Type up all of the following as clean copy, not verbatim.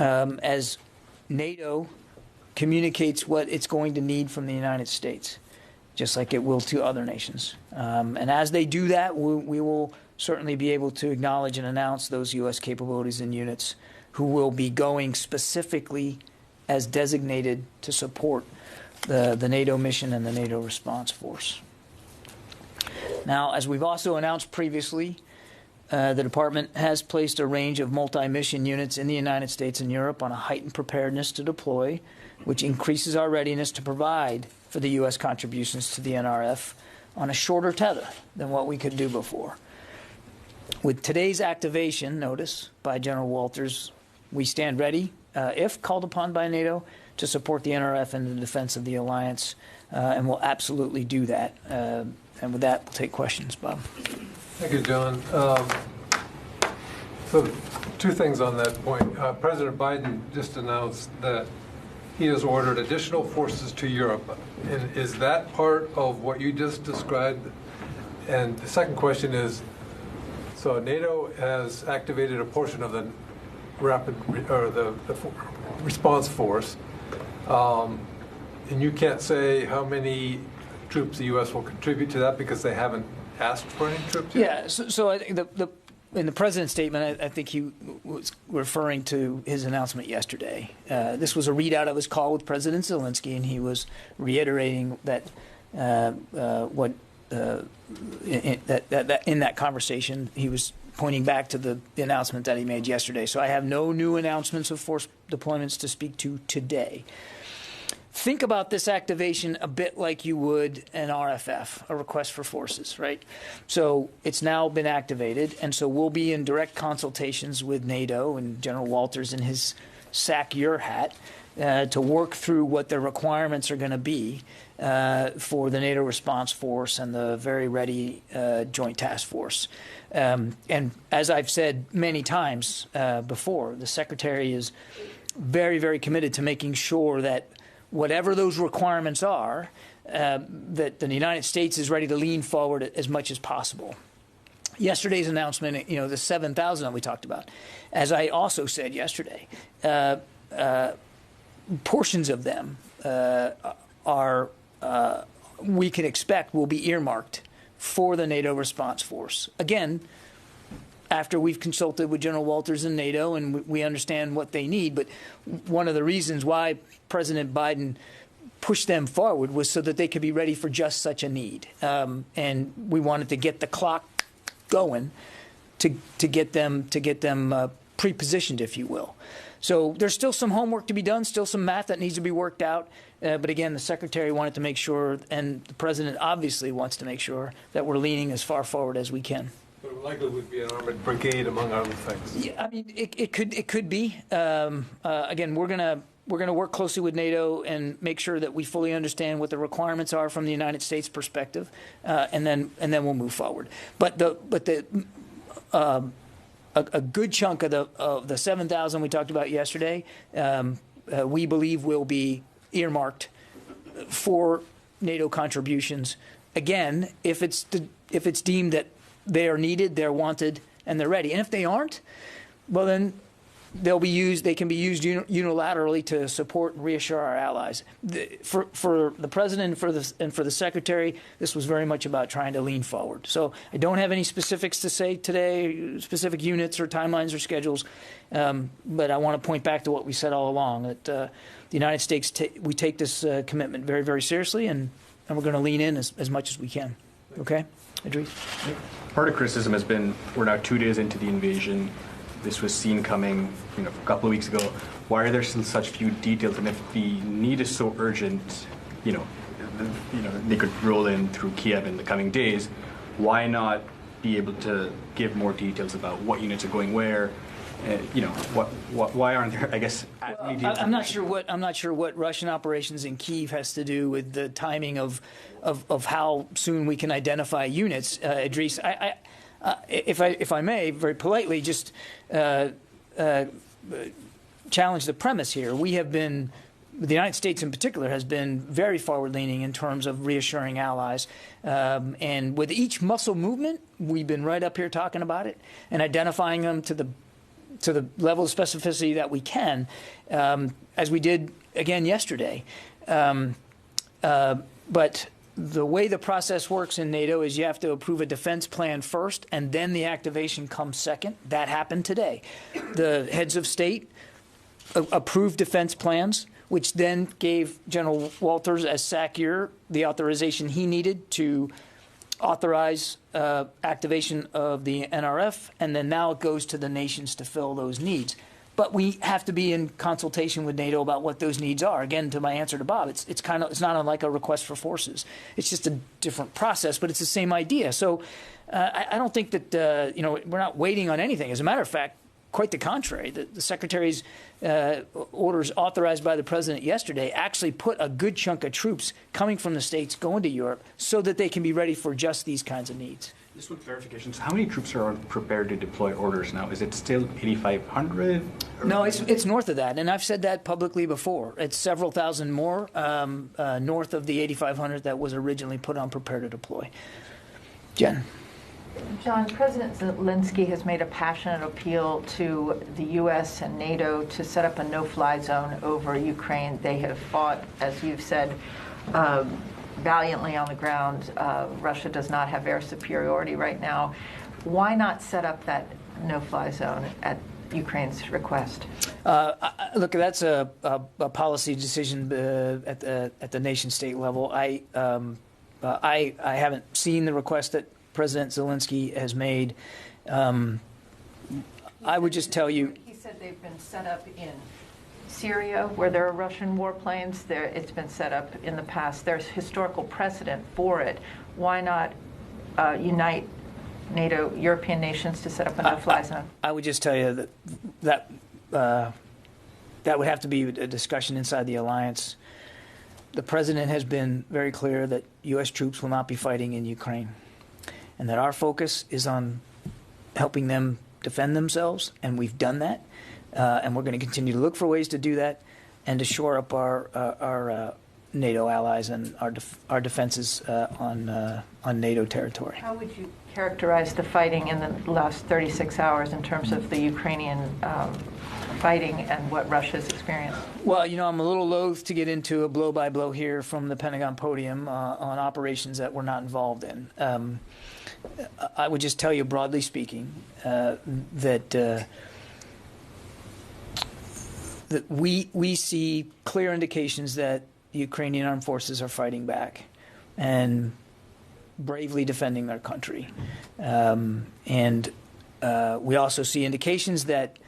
as NATO communicates what it's going to need from the United States, just like it will to other nations. And as they do that, we will certainly be able to acknowledge and announce those U.S. capabilities and units who will be going specifically as designated to support the NATO mission and the NATO response force. Now, as we've also announced previously, the Department has placed a range of multi-mission units in the United States and Europe on a heightened preparedness to deploy, which increases our readiness to provide for the U.S. contributions to the NRF on a shorter tether than what we could do before. With today's activation, notice, by General Walters, we stand ready, if called upon by NATO, to support the NRF in the defense of the alliance, and we'll absolutely do that. And with that, we'll take questions. Bob. Thank you, John. So two things on that point. President Biden just announced that he has ordered additional forces to Europe. And is that part of what you just described? And the second question is, so NATO has activated a portion of the the response force, and you can't say how many troops the U.S. will contribute to that because they haven't asked for any troops yet? Yeah, so I think in the President's statement, I think he was referring to his announcement yesterday. This was a readout of his call with President Zelensky, and he was reiterating that in that conversation, he was pointing back to the announcement that he made yesterday. So I have no new announcements of force deployments to speak to today. Think about this activation a bit like you would an RFF, a request for forces, right? So it's now been activated, and so we'll be in direct consultations with NATO and General Walters in his sack your hat to work through what the requirements are going to be for the NATO response force and the very ready joint task force. And as I've said many times before, the Secretary is very, very committed to making sure that whatever those requirements are, that the United States is ready to lean forward as much as possible. Yesterday's announcement, the 7,000 that we talked about, as I also said yesterday, portions of them we can expect will be earmarked for the NATO response force. Again, after we've consulted with General Walters and NATO and we understand what they need, but one of the reasons why President Biden pushed them forward was so that they could be ready for just such a need. And we wanted to get the clock going to get them pre-positioned, if you will. So there's still some homework to be done, still some math that needs to be worked out. But again, the Secretary wanted to make sure, and the President obviously wants to make sure, that we're leaning as far forward as we can. But it likely would be an armored brigade, among other things. Yeah, I mean, it could be. Again, we're gonna work closely with NATO and make sure that we fully understand what the requirements are from the United States perspective, and then we'll move forward. But a good chunk of the 7,000 we talked about yesterday, we believe will be earmarked for NATO contributions. Again, if it's deemed that they are needed, they're wanted, and they're ready. And if they aren't, well then they can be used unilaterally to support and reassure our allies. For the President and for the Secretary, this was very much about trying to lean forward. So I don't have any specifics to say today, specific units or timelines or schedules, but I want to point back to what we said all along, that the United States, we take this commitment very, very seriously, and we're going to lean in as much as we can. Okay? Idris? Part of criticism has been we're now 2 days into the invasion. This was seen coming, a couple of weeks ago. Why are there still such few details? And if the need is so urgent, they could roll in through Kyiv in the coming days. Why not be able to give more details about what units are going where? Why aren't there? I guess. I'm not sure what Russian operations in Kyiv has to do with the timing of how soon we can identify units, Idris. If I may, very politely, just challenge the premise here. We have been, the United States in particular, has been very forward-leaning in terms of reassuring allies. And with each muscle movement, we've been right up here talking about it and identifying them to to the level of specificity that we can, as we did again yesterday. But the way the process works in NATO is you have to approve a defense plan first, and then the activation comes second. That happened today. The heads of state approved defense plans, which then gave General Walters as SACEUR the authorization he needed to authorize activation of the NRF, and then now it goes to the nations to fill those needs. But we have to be in consultation with NATO about what those needs are. Again, to my answer to Bob, it's not unlike a request for forces. It's just a different process, but it's the same idea. So I don't think that we're not waiting on anything. As a matter of fact, quite the contrary. The Secretary's orders authorized by the President yesterday actually put a good chunk of troops coming from the States going to Europe so that they can be ready for just these kinds of needs. Just with clarifications, how many troops are on prepared to deploy orders now? Is it still 8,500? No, it's north of that, and I've said that publicly before. It's several thousand more north of the 8,500 that was originally put on prepared to deploy. Jen. John, President Zelensky has made a passionate appeal to the U.S. and NATO to set up a no-fly zone over Ukraine. They have fought, as you've said, valiantly on the ground. Russia does not have air superiority right now. Why not set up that no-fly zone at Ukraine's request? Look, that's a policy decision at the nation-state level. I haven't seen the request that President Zelensky has made. I would just tell you. He said they've been set up in Syria, where there are Russian warplanes. It's been set up in the past. There's historical precedent for it. Why not unite NATO, European nations to set up a no-fly zone? I would just tell you that would have to be a discussion inside the alliance. The President has been very clear that U.S. troops will not be fighting in Ukraine, and that our focus is on helping them defend themselves, and we've done that. And we're going to continue to look for ways to do that and to shore up our NATO allies and our defenses on NATO territory. How would you characterize the fighting in the last 36 hours in terms of the Ukrainian fighting and what Russia's experienced? Well, I'm a little loath to get into a blow-by-blow here from the Pentagon podium on operations that we're not involved in. I would just tell you, broadly speaking, that we see clear indications that the Ukrainian armed forces are fighting back and bravely defending their country. And we also see indications that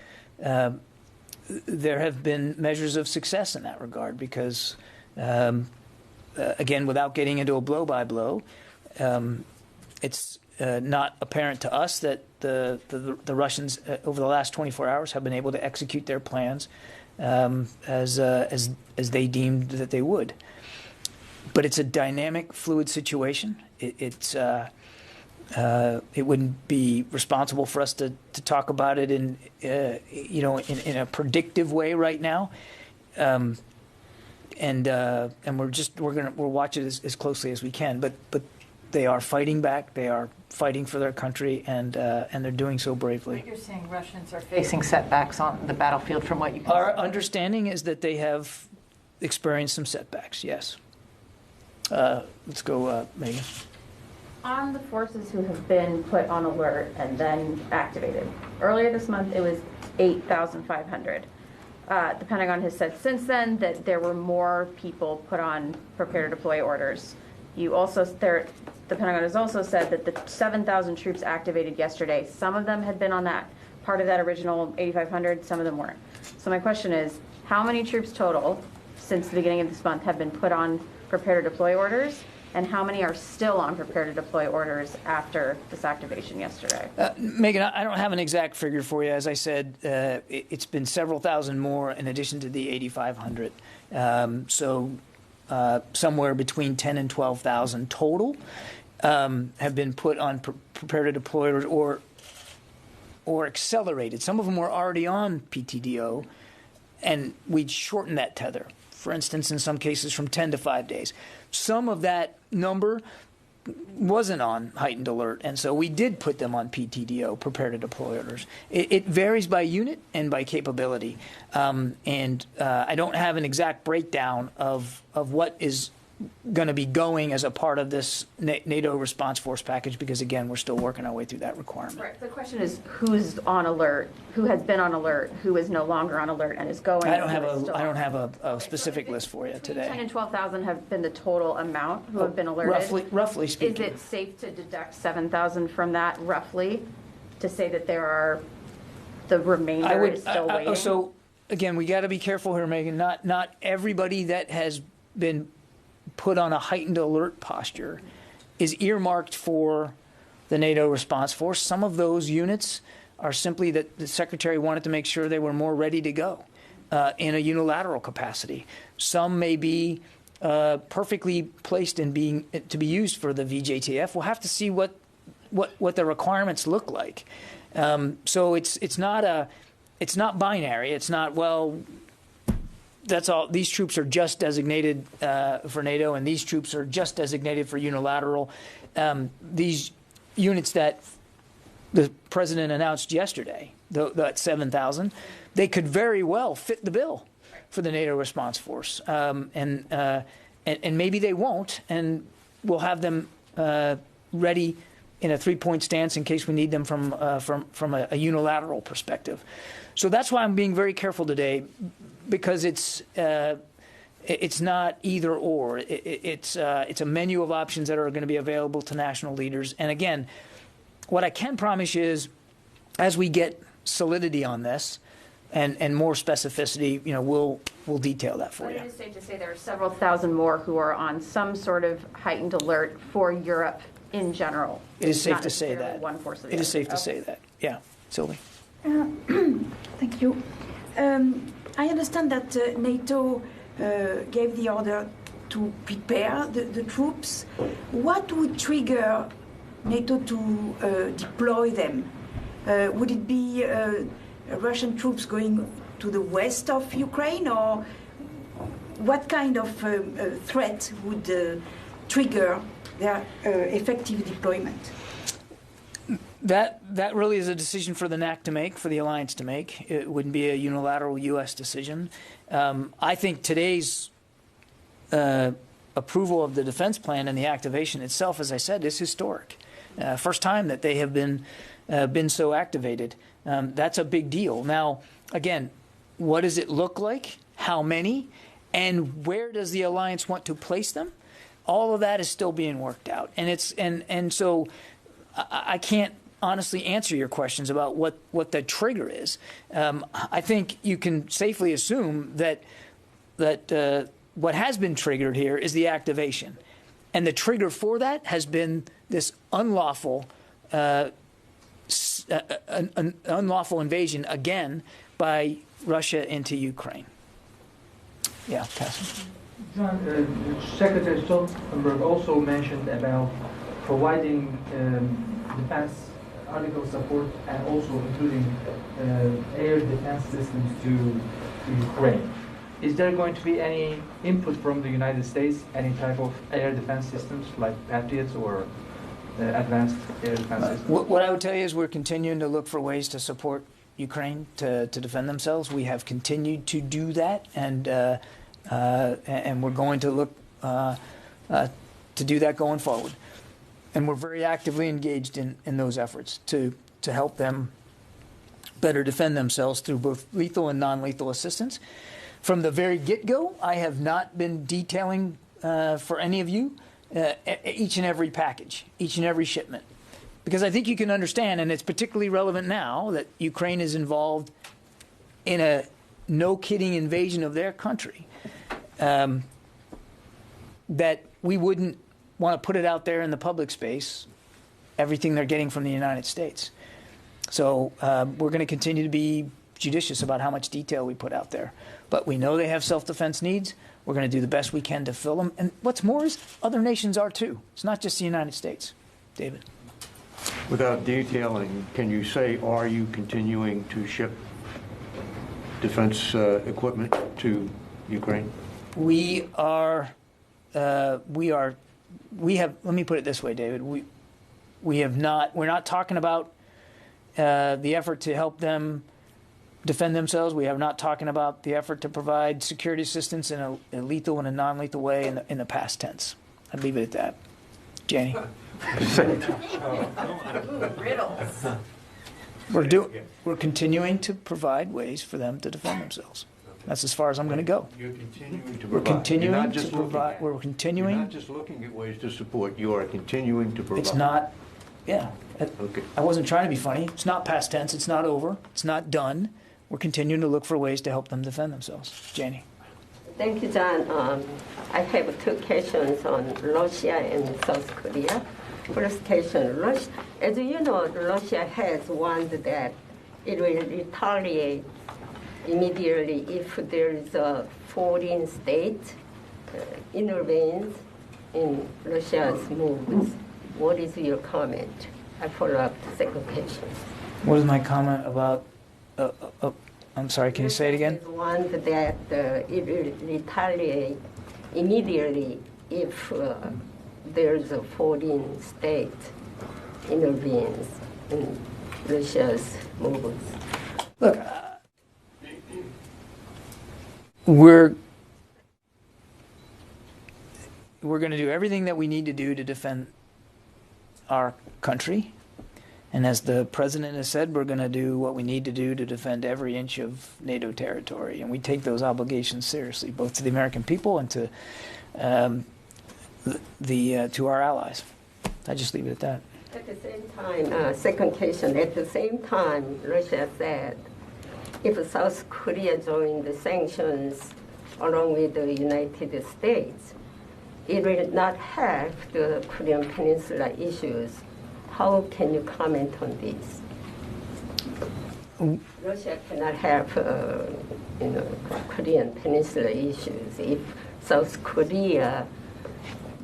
there have been measures of success in that regard because, again, without getting into a blow-by-blow, it's not apparent to us that the Russians over the last 24 hours have been able to execute their plans as they deemed that they would. But it's a dynamic, fluid situation. It wouldn't be responsible for us to talk about it in a predictive way right now. And we're watching it as closely as we can. But they are fighting back. They are fighting for their country, and they're doing so bravely. But you're saying Russians are facing setbacks on the battlefield from what you can Our see. understanding is that they have experienced some setbacks, yes. Let's go, Megan. On the forces who have been put on alert and then activated. Earlier this month, it was 8,500. The Pentagon has said since then that there were more people put on prepare to deploy orders. The Pentagon has also said that the 7,000 troops activated yesterday, some of them had been on that part of that original 8,500, some of them weren't. So my question is, how many troops total since the beginning of this month have been put on prepare to deploy orders, and how many are still on prepare to deploy orders after this activation yesterday? Megan, I don't have an exact figure for you. As I said, it's been several thousand more in addition to the 8,500. Somewhere between 10 and 12,000 total have been put on prepare to deploy orders or accelerated. Some of them were already on PTDO, and we'd shorten that tether. For instance, in some cases from 10 to 5 days. Some of that number wasn't on heightened alert, and so we did put them on PTDO, prepare to deploy orders. It varies by unit and by capability, and I don't have an exact breakdown of what is going to be going as a part of this NATO response force package, because again, we're still working our way through that requirement. Right. The question is who's on alert, who has been on alert, who is no longer on alert and is going. I don't have a specific list for you today. 10 and 12,000 have been the total amount who have been alerted. Roughly speaking. Is it safe to deduct 7,000 from that, roughly, to say that there are the remainder is still waiting? So again, we got to be careful here, Megan. Not everybody that has been put on a heightened alert posture is earmarked for the NATO response force. Some of those units are simply that the Secretary wanted to make sure they were more ready to go in a unilateral capacity. Some may be perfectly placed in to be used for the VJTF. We'll have to see what the requirements look like. So it's not binary. It's not, well, that's all. These troops are just designated for NATO, and these troops are just designated for unilateral. These units that the president announced yesterday, that 7,000, they could very well fit the bill for the NATO response force, and maybe they won't, and we'll have them ready in a three-point stance in case we need them from a unilateral perspective. So that's why I'm being very careful today, because it's not either or. It's a menu of options that are going to be available to national leaders. And again, what I can promise you is, as we get solidity on this and more specificity, we'll detail that for you. It is safe to say there are several thousand more who are on some sort of heightened alert for Europe in general. It is safe to say that. One force or the It is other. safe to say that. Yeah, Sylvie. Thank you. I understand that NATO gave the order to prepare the troops. What would trigger NATO to deploy them? Would it be Russian troops going to the west of Ukraine, or what kind of threat would trigger their effective deployment? That really is a decision for the NAC to make, for the alliance to make. It wouldn't be a unilateral U.S. decision. I think today's approval of the defense plan and the activation itself, as I said, is historic. First time that they have been so activated. That's a big deal. Now, again, what does it look like? How many? And where does the alliance want to place them? All of that is still being worked out. And so I can't honestly answer your questions about what the trigger is. I think you can safely assume that what has been triggered here is the activation, and the trigger for that has been this unlawful invasion again by Russia into Ukraine. Yeah, Cassie. John, Secretary Stoltenberg also mentioned about providing defense article support and also including air defense systems to Ukraine. Is there going to be any input from the United States, any type of air defense systems like Patriots or advanced air defense systems? What I would tell you is we're continuing to look for ways to support Ukraine to defend themselves. We have continued to do that, and we're going to look to do that going forward. And we're very actively engaged in those efforts to help them better defend themselves through both lethal and non-lethal assistance. From the very get-go, I have not been detailing for any of you each and every package, each and every shipment. Because I think you can understand, and it's particularly relevant now, that Ukraine is involved in a no-kidding invasion of their country, that we wouldn't want to put it out there in the public space, everything they're getting from the United States. So we're going to continue to be judicious about how much detail we put out there. But we know they have self-defense needs. We're going to do the best we can to fill them. And what's more is other nations are too. It's not just the United States. David. Without detailing, can you say, are you continuing to ship defense equipment to Ukraine? We are let me put it this way, David. We're not talking about the effort to help them defend themselves. We are not talking about the effort to provide security assistance in a lethal and a non-lethal way in the past tense. I'd leave it at that. Janie? Riddles. We're continuing to provide ways for them to defend themselves. That's as far as I'm going to go. You're continuing to We're provide. continuing You're not to just provide. looking at. We're continuing. You're not just looking at ways to support. You are continuing to provide. It's not. Yeah. Okay. I wasn't trying to be funny. It's not past tense. It's not over. It's not done. We're continuing to look for ways to help them defend themselves. Janie. Thank you, John. I have two questions on Russia and South Korea. First question, as you know, Russia has warned that it will retaliate immediately if there is a foreign state intervenes in Russia's moves. What is your comment? I follow up the second question. What is my comment about? I'm sorry. Can you say it again? Russia has warned that it will retaliate immediately if there's a foreign state intervenes in Russia's moves. Look, we're going to do everything that we need to do to defend our country. And as the president has said, we're going to do what we need to do to defend every inch of NATO territory. And we take those obligations seriously, both to the American people and to to our allies. I just leave it at that. At the same time, second question, at the same time, Russia said if South Korea joined the sanctions along with the United States, it will not have the Korean Peninsula issues. How can you comment on this? Russia cannot have Korean Peninsula issues if South Korea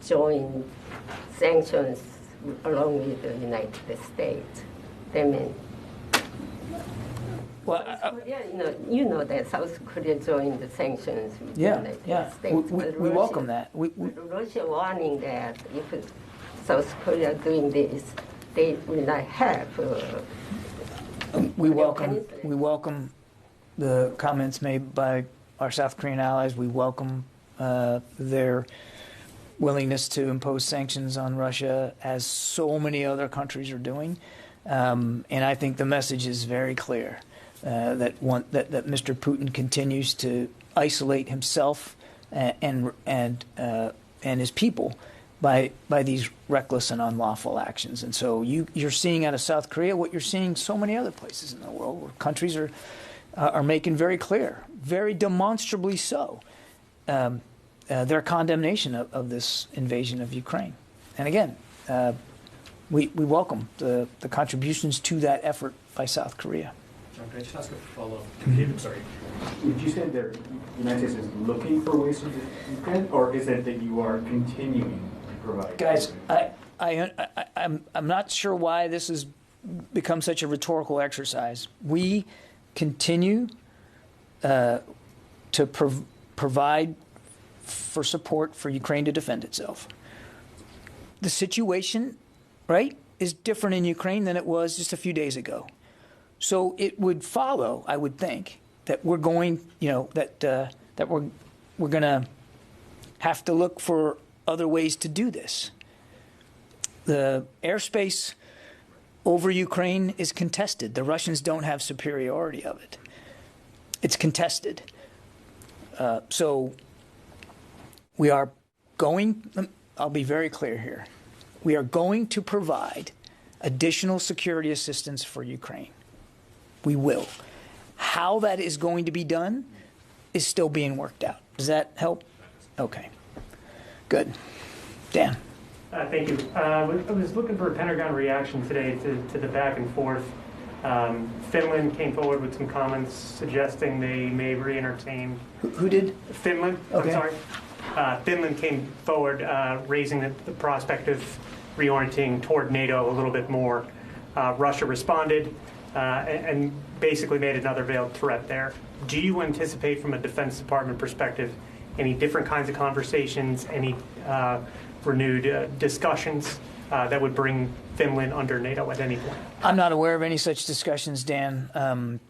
joined sanctions along with the United States. That means, Well, you know that South Korea joined the sanctions with the United States. We welcome that. Russia warning that if South Korea doing this, they will not have. We welcome the comments made by our South Korean allies. We welcome their willingness to impose sanctions on Russia, as so many other countries are doing. And I think the message is very clear that Mr. Putin continues to isolate himself and his people by these reckless and unlawful actions. And so you're seeing out of South Korea what you're seeing so many other places in the world, where countries are making very clear, very demonstrably so, their condemnation of this invasion of Ukraine. And again, we welcome the contributions to that effort by South Korea. John, can I just ask a follow-up? David, sorry. Would you say that the United States is looking for ways to defend, or is it that you are continuing to provide? Guys, I'm not sure why this has become such a rhetorical exercise. We continue to provide for support for Ukraine to defend itself. The situation, right, is different in Ukraine than it was just a few days ago. So it would follow, I would think, that we're going, that we're going to have to look for other ways to do this. The airspace over Ukraine is contested. The Russians don't have superiority of it. It's contested. So we are going, I'll be very clear here, we are going to provide additional security assistance for Ukraine. We will. How that is going to be done is still being worked out. Does that help? Okay. Good. Dan. Thank you. I was looking for a Pentagon reaction today to the back and forth. Finland came forward with some comments suggesting they may re-entertain. Who did? Finland. Okay. I'm sorry. Finland came forward raising the prospect of reorienting toward NATO a little bit more. Russia responded and basically made another veiled threat there. Do you anticipate from a Defense Department perspective any different kinds of conversations, any renewed discussions that would bring Finland under NATO at any point? I'm not aware of any such discussions, Dan.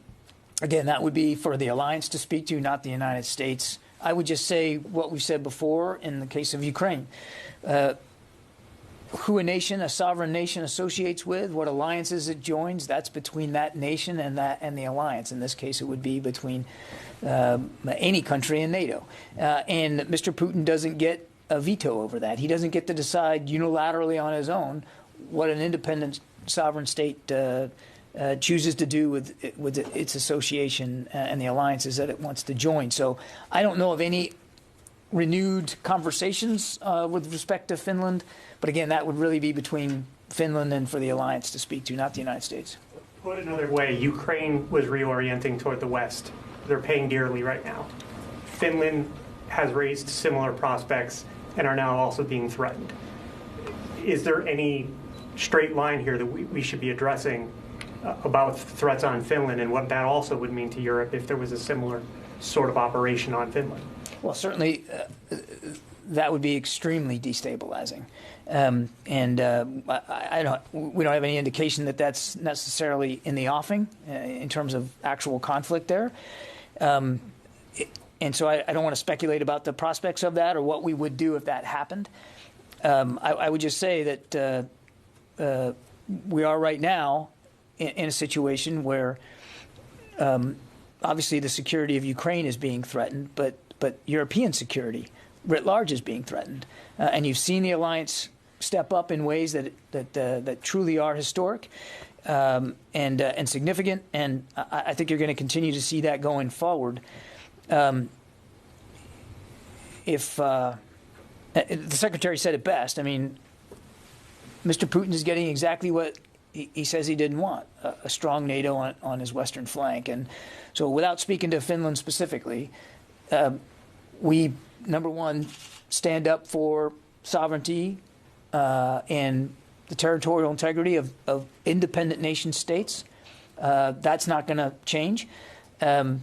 Again, that would be for the alliance to speak to, not the United States. I would just say what we've said before in the case of Ukraine. Who a sovereign nation associates with, what alliances it joins, that's between that nation and the alliance. In this case, it would be between any country in NATO. And Mr. Putin doesn't get a veto over that. He doesn't get to decide unilaterally on his own what an independent sovereign state chooses to do with its association and the alliances that it wants to join. So I don't know of any renewed conversations with respect to Finland. But again, that would really be between Finland and for the alliance to speak to, not the United States. Put another way, Ukraine was reorienting toward the West. They're paying dearly right now. Finland has raised similar prospects and are now also being threatened. Is there any straight line here that we should be addressing about threats on Finland and what that also would mean to Europe if there was a similar sort of operation on Finland? Well, certainly that would be extremely destabilizing. We don't have any indication that that's necessarily in the offing in terms of actual conflict there. And so I don't want to speculate about the prospects of that or what we would do if that happened. I would just say that we are right now in a situation where obviously the security of Ukraine is being threatened, but European security writ large is being threatened. And you've seen the alliance step up in ways that truly are historic and significant. And I think you're going to continue to see that going forward. If the Secretary said it best, I mean, Mr. Putin is getting exactly what he says he didn't want, a strong NATO on his western flank. And so without speaking to Finland specifically, we, number one, stand up for sovereignty and the territorial integrity of independent nation states. That's not going to change. And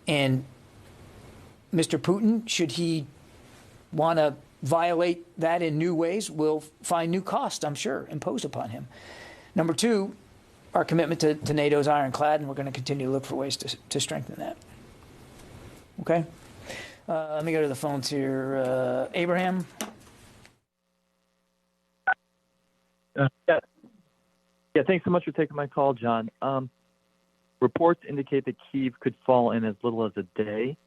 Mr. Putin, should he want to violate that in new ways, will find new costs, I'm sure, imposed upon him. Number two, our commitment to NATO is ironclad, and we're going to continue to look for ways to strengthen that. Okay? Let me go to the phones here. Abraham? Yeah, thanks so much for taking my call, John. Reports indicate that Kyiv could fall in as little as a day.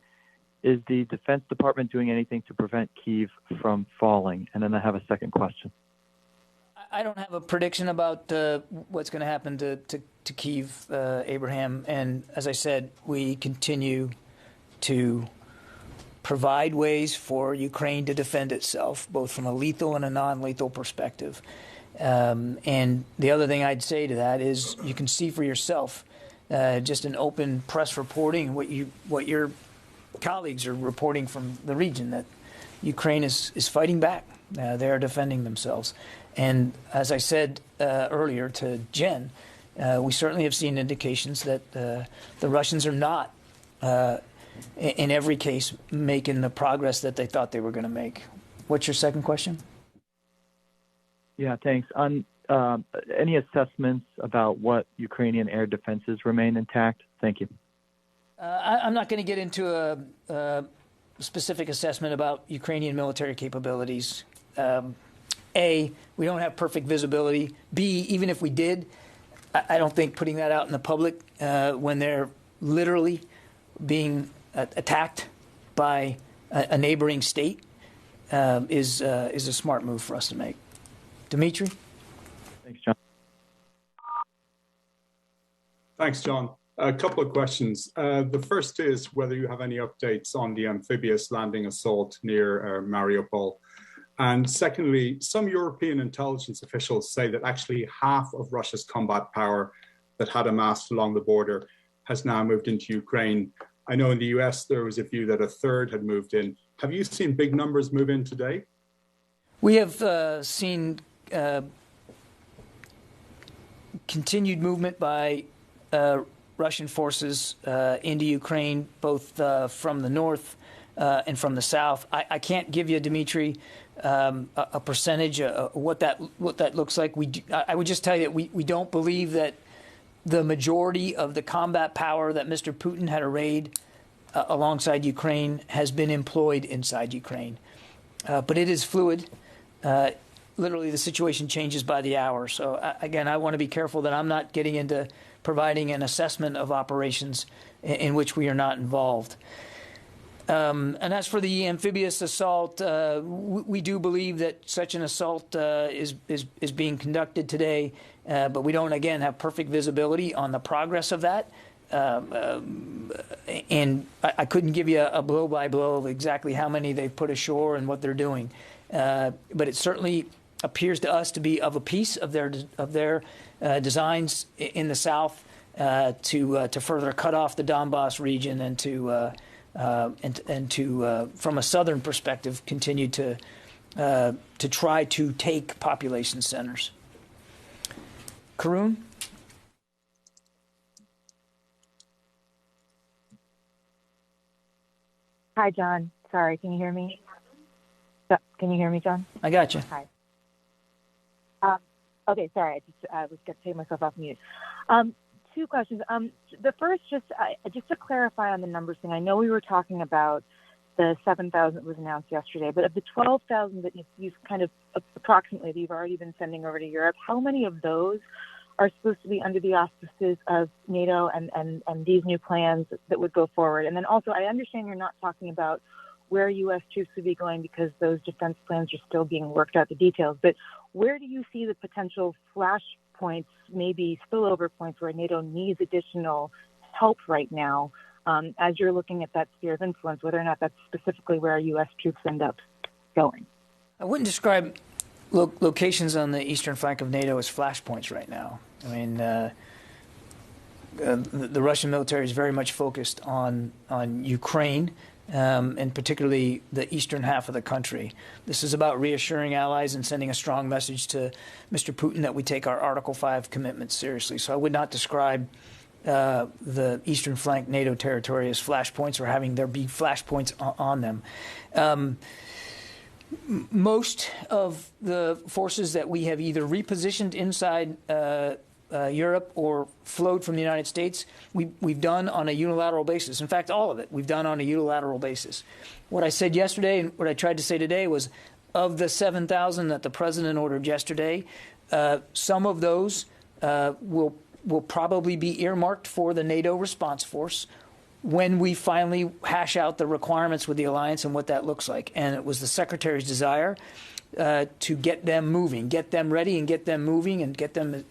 Is the Defense Department doing anything to prevent Kyiv from falling? And then I have a second question. I don't have a prediction about what's going to happen to Kyiv, Abraham. And as I said, we continue to provide ways for Ukraine to defend itself, both from a lethal and a non-lethal perspective. And the other thing I'd say to that is you can see for yourself just an open press reporting, what your colleagues are reporting from the region, that Ukraine is fighting back. They are defending themselves. And as I said earlier to Jen, we certainly have seen indications that the Russians are not, in every case, making the progress that they thought they were going to make. What's your second question? Yeah, thanks. On any assessments about what Ukrainian air defenses remain intact? Thank you. I'm not going to get into a specific assessment about Ukrainian military capabilities. A, we don't have perfect visibility. B, even if we did, I don't think putting that out in the public when they're literally being attacked by a neighboring state is a smart move for us to make. Dimitri? Thanks, John. Thanks, John. A couple of questions. The first is whether you have any updates on the amphibious landing assault near Mariupol. And secondly, some European intelligence officials say that actually half of Russia's combat power that had amassed along the border has now moved into Ukraine. I know in the US there was a view that a third had moved in. Have you seen big numbers move in today? We have seen continued movement by Russian forces into Ukraine, both from the north and from the south. I can't give you, Dmitry, a percentage what that looks like. I would just tell you that we don't believe that the majority of the combat power that Mr. Putin had arrayed alongside Ukraine has been employed inside Ukraine. But it is fluid. Literally, the situation changes by the hour. So, again, I want to be careful that I'm not getting into providing an assessment of operations in which we are not involved. And as for the amphibious assault, we do believe that such an assault is being conducted today, but we don't, again, have perfect visibility on the progress of that. And I couldn't give you a blow-by-blow of exactly how many they've put ashore and what they're doing. But it certainly appears to us to be of a piece of their designs in the south to further cut off the Donbass region and to from a southern perspective continue to try to take population centers. Karun? Hi, John. Sorry, can you hear me? Can you hear me, John? I got you. Hi. Okay, sorry. I was going to take myself off mute. Two questions. The first, just to clarify on the numbers thing. I know we were talking about the 7,000 that was announced yesterday, but of the 12,000 that you've kind of approximately that you've already been sending over to Europe, how many of those are supposed to be under the auspices of NATO and these new plans that would go forward? And then also, I understand you're not talking about where U.S. troops would be going because those defense plans are still being worked out, the details. But where do you see the potential flashpoints, maybe spillover points where NATO needs additional help right now as you're looking at that sphere of influence, whether or not that's specifically where U.S. troops end up going? I wouldn't describe locations on the eastern flank of NATO as flashpoints right now. I mean, the Russian military is very much focused on Ukraine, and particularly the eastern half of the country. This is about reassuring allies and sending a strong message to Mr. Putin that we take our Article 5 commitments seriously. So I would not describe the eastern flank NATO territory as flashpoints or having there be flashpoints on them. Most of the forces that we have either repositioned inside Europe or flowed from the United States, we've done on a unilateral basis. In fact, all of it we've done on a unilateral basis. What I said yesterday and what I tried to say today was of the 7,000 that the president ordered yesterday, some of those will probably be earmarked for the NATO response force when we finally hash out the requirements with the alliance and what that looks like. And it was the Secretary's desire to get them moving, get them ready and get them moving and get them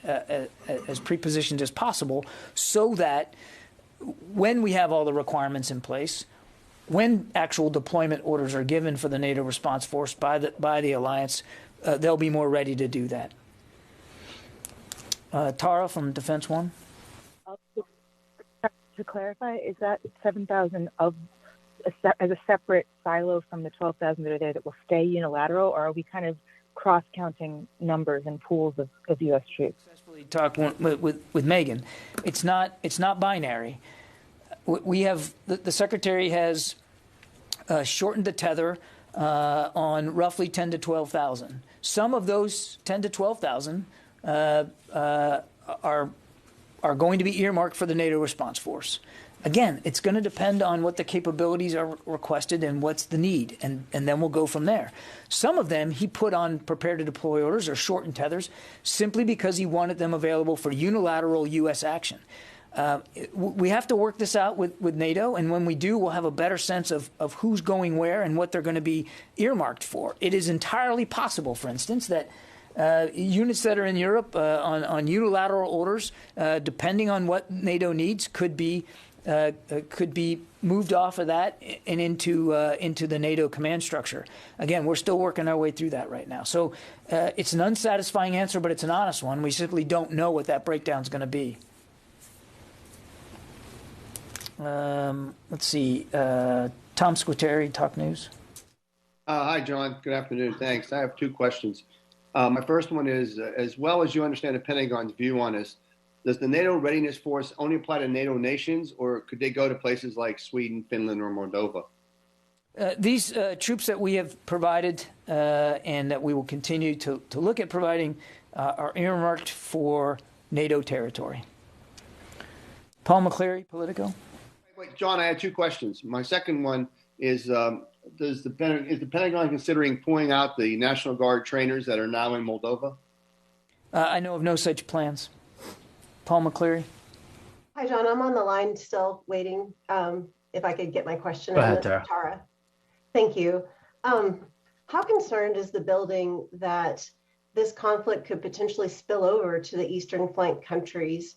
as pre-positioned as possible so that when we have all the requirements in place, when actual deployment orders are given for the NATO response force by the alliance, they'll be more ready to do that. Tara from Defense One. To clarify, is that 7,000 as a separate silo from the 12,000 that are there that will stay unilateral, or are we kind of cross-counting numbers and pools of U.S. troops? Successfully talked with Megan. It's not binary. We have the Secretary has shortened the tether on roughly 10 to 12,000. Some of those 10 to 12,000 are going to be earmarked for the NATO response force. Again, it's going to depend on what the capabilities are requested and what's the need, and then we'll go from there. Some of them he put on prepare to deploy orders or shortened tethers simply because he wanted them available for unilateral U.S. action. We have to work this out with NATO, and when we do, we'll have a better sense of who's going where and what they're going to be earmarked for. It is entirely possible, for instance, that units that are in Europe on unilateral orders, depending on what NATO needs, could be moved off of that and into the NATO command structure. Again, we're still working our way through that right now. So it's an unsatisfying answer, but it's an honest one. We simply don't know what that breakdown is going to be. Let's see. Tom Squitieri, Talk News. Hi, John. Good afternoon. Thanks. I have two questions. My first one is, as well as you understand the Pentagon's view on this, does the NATO Readiness Force only apply to NATO nations, or could they go to places like Sweden, Finland, or Moldova? These troops that we have provided and that we will continue to look at providing are earmarked for NATO territory. Paul McCleary, Politico. Wait, John, I had two questions. My second one is, is the Pentagon considering pulling out the National Guard trainers that are now in Moldova? I know of no such plans. Paul McCleary. Hi, John. I'm on the line still waiting. If I could get my question. Go ahead, Tara. Tara. Thank you. How concerned is the building that this conflict could potentially spill over to the eastern flank countries?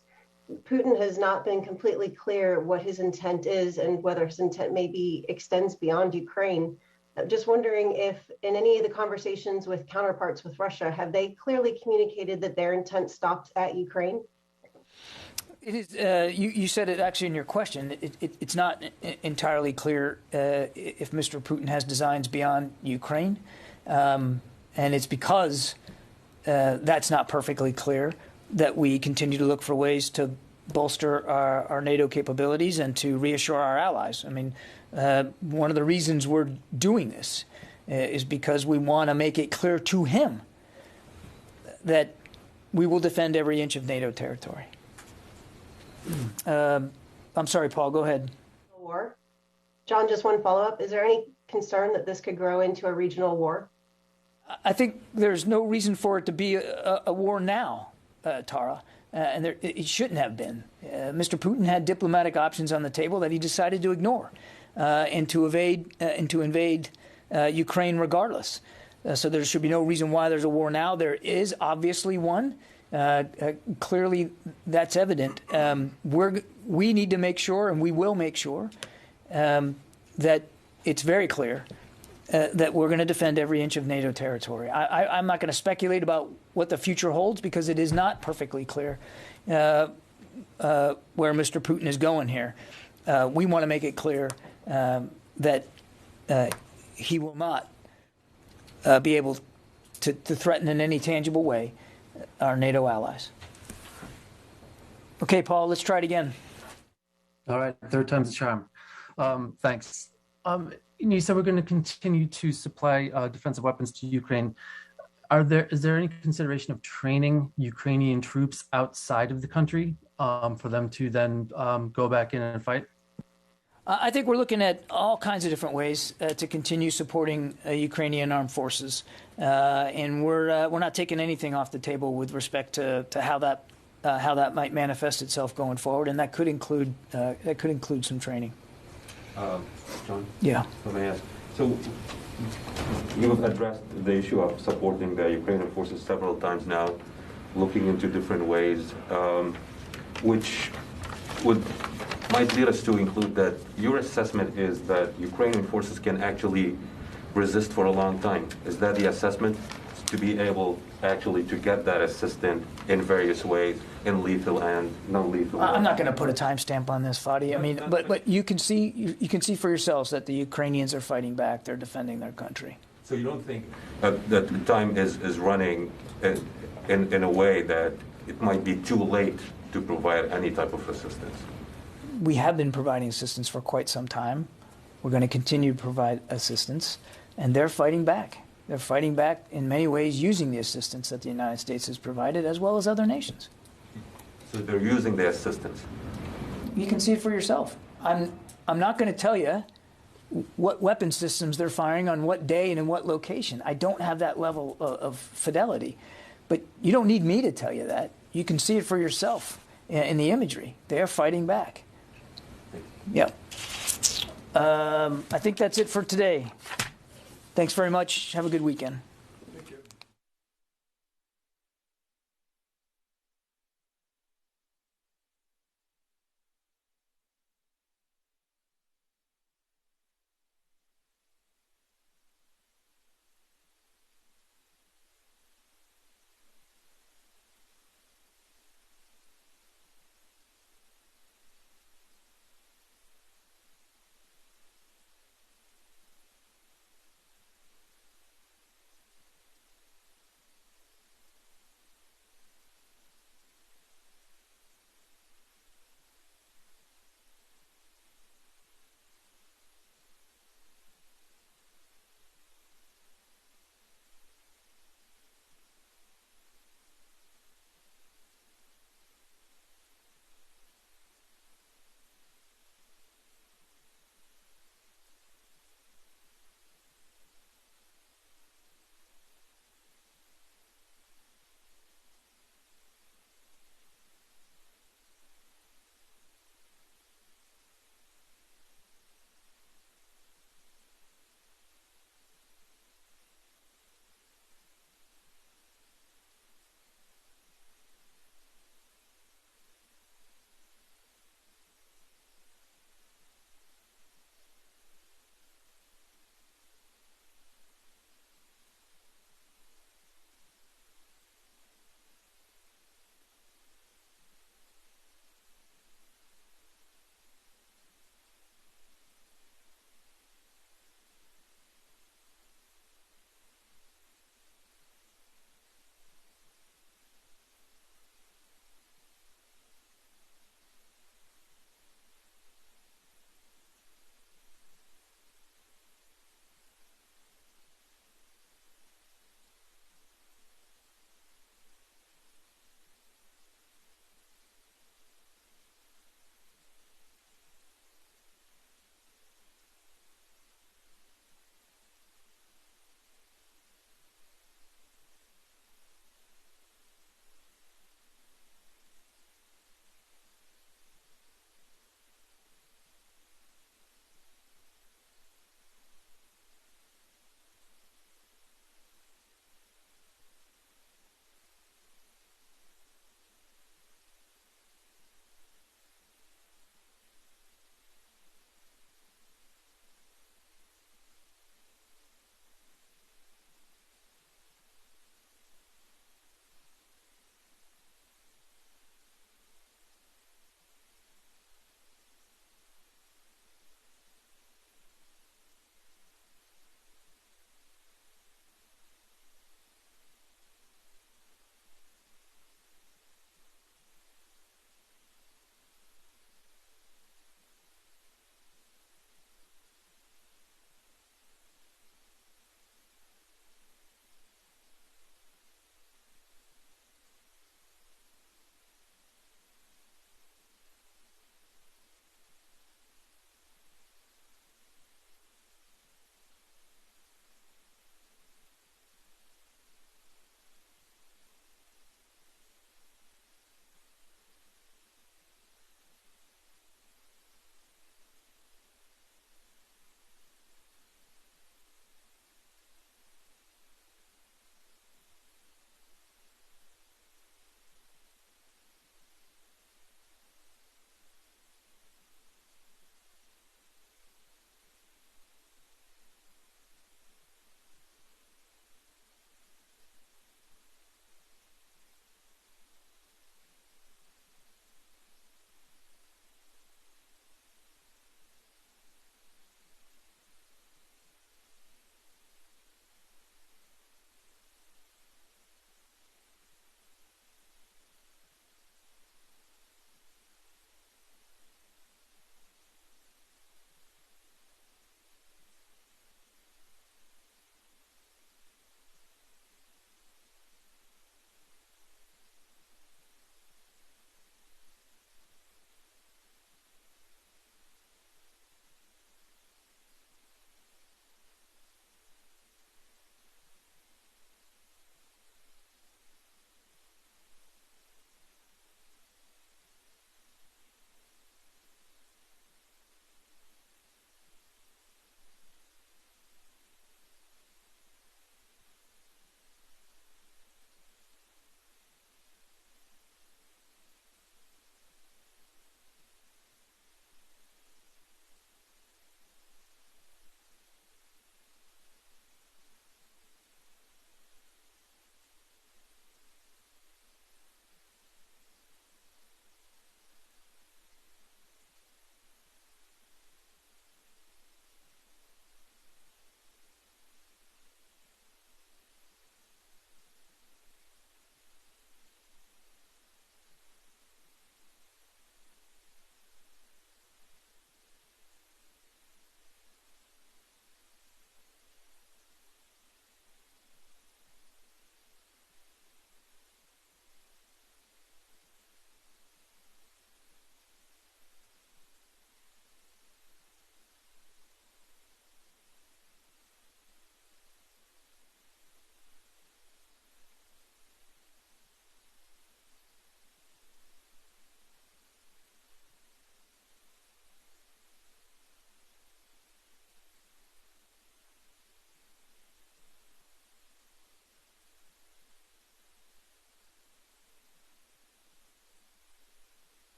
Putin has not been completely clear what his intent is and whether his intent maybe extends beyond Ukraine. I'm just wondering if in any of the conversations with counterparts with Russia, have they clearly communicated that their intent stopped at Ukraine? It is. You said it actually in your question. It's not entirely clear if Mr. Putin has designs beyond Ukraine, and it's because that's not perfectly clear that we continue to look for ways to bolster our NATO capabilities and to reassure our allies. I mean, one of the reasons we're doing this is because we want to make it clear to him that we will defend every inch of NATO territory. I'm sorry, Paul, go ahead. War. John, just one follow-up. Is there any concern that this could grow into a regional war? I think there's no reason for it to be a war now, Tara, and it shouldn't have been. Mr. Putin had diplomatic options on the table that he decided to ignore and to invade Ukraine regardless. So there should be no reason why there's a war now. There is obviously one. Clearly, that's evident. We need to make sure, and we will make sure, that it's very clear that we're going to defend every inch of NATO territory. I'm not going to speculate about what the future holds because it is not perfectly clear where Mr. Putin is going here. We want to make it clear that he will not be able to threaten in any tangible way our NATO allies. Okay, Paul, let's try it again. All right, third time's the charm. Thanks. You said we're going to continue to supply defensive weapons to Ukraine. Is there any consideration of training Ukrainian troops outside of the country for them to then go back in and fight? I think we're looking at all kinds of different ways to continue supporting Ukrainian armed forces, and we're not taking anything off the table with respect to how that might manifest itself going forward, and that could include some training. John? Yeah. Let me ask. So you've addressed the issue of supporting the Ukrainian forces several times now, looking into different ways, which might lead us to include that your assessment is that Ukrainian forces can actually resist for a long time. Is that the assessment? To be able actually to get that assistance in various ways, in lethal and non-lethal. I'm not going to put a timestamp on this, Fadi. I mean, but you can see for yourselves that the Ukrainians are fighting back. They're defending their country. So you don't think that the time is running in a way that it might be too late to provide any type of assistance? We have been providing assistance for quite some time. We're going to continue to provide assistance, and they're fighting back. They're fighting back in many ways using the assistance that the United States has provided, as well as other nations. So they're using the assistance. You can see it for yourself. I'm not going to tell you what weapon systems they're firing on what day and in what location. I don't have that level of fidelity. But you don't need me to tell you that. You can see it for yourself in the imagery. They're fighting back. Yeah. I think that's it for today. Thanks very much. Have a good weekend.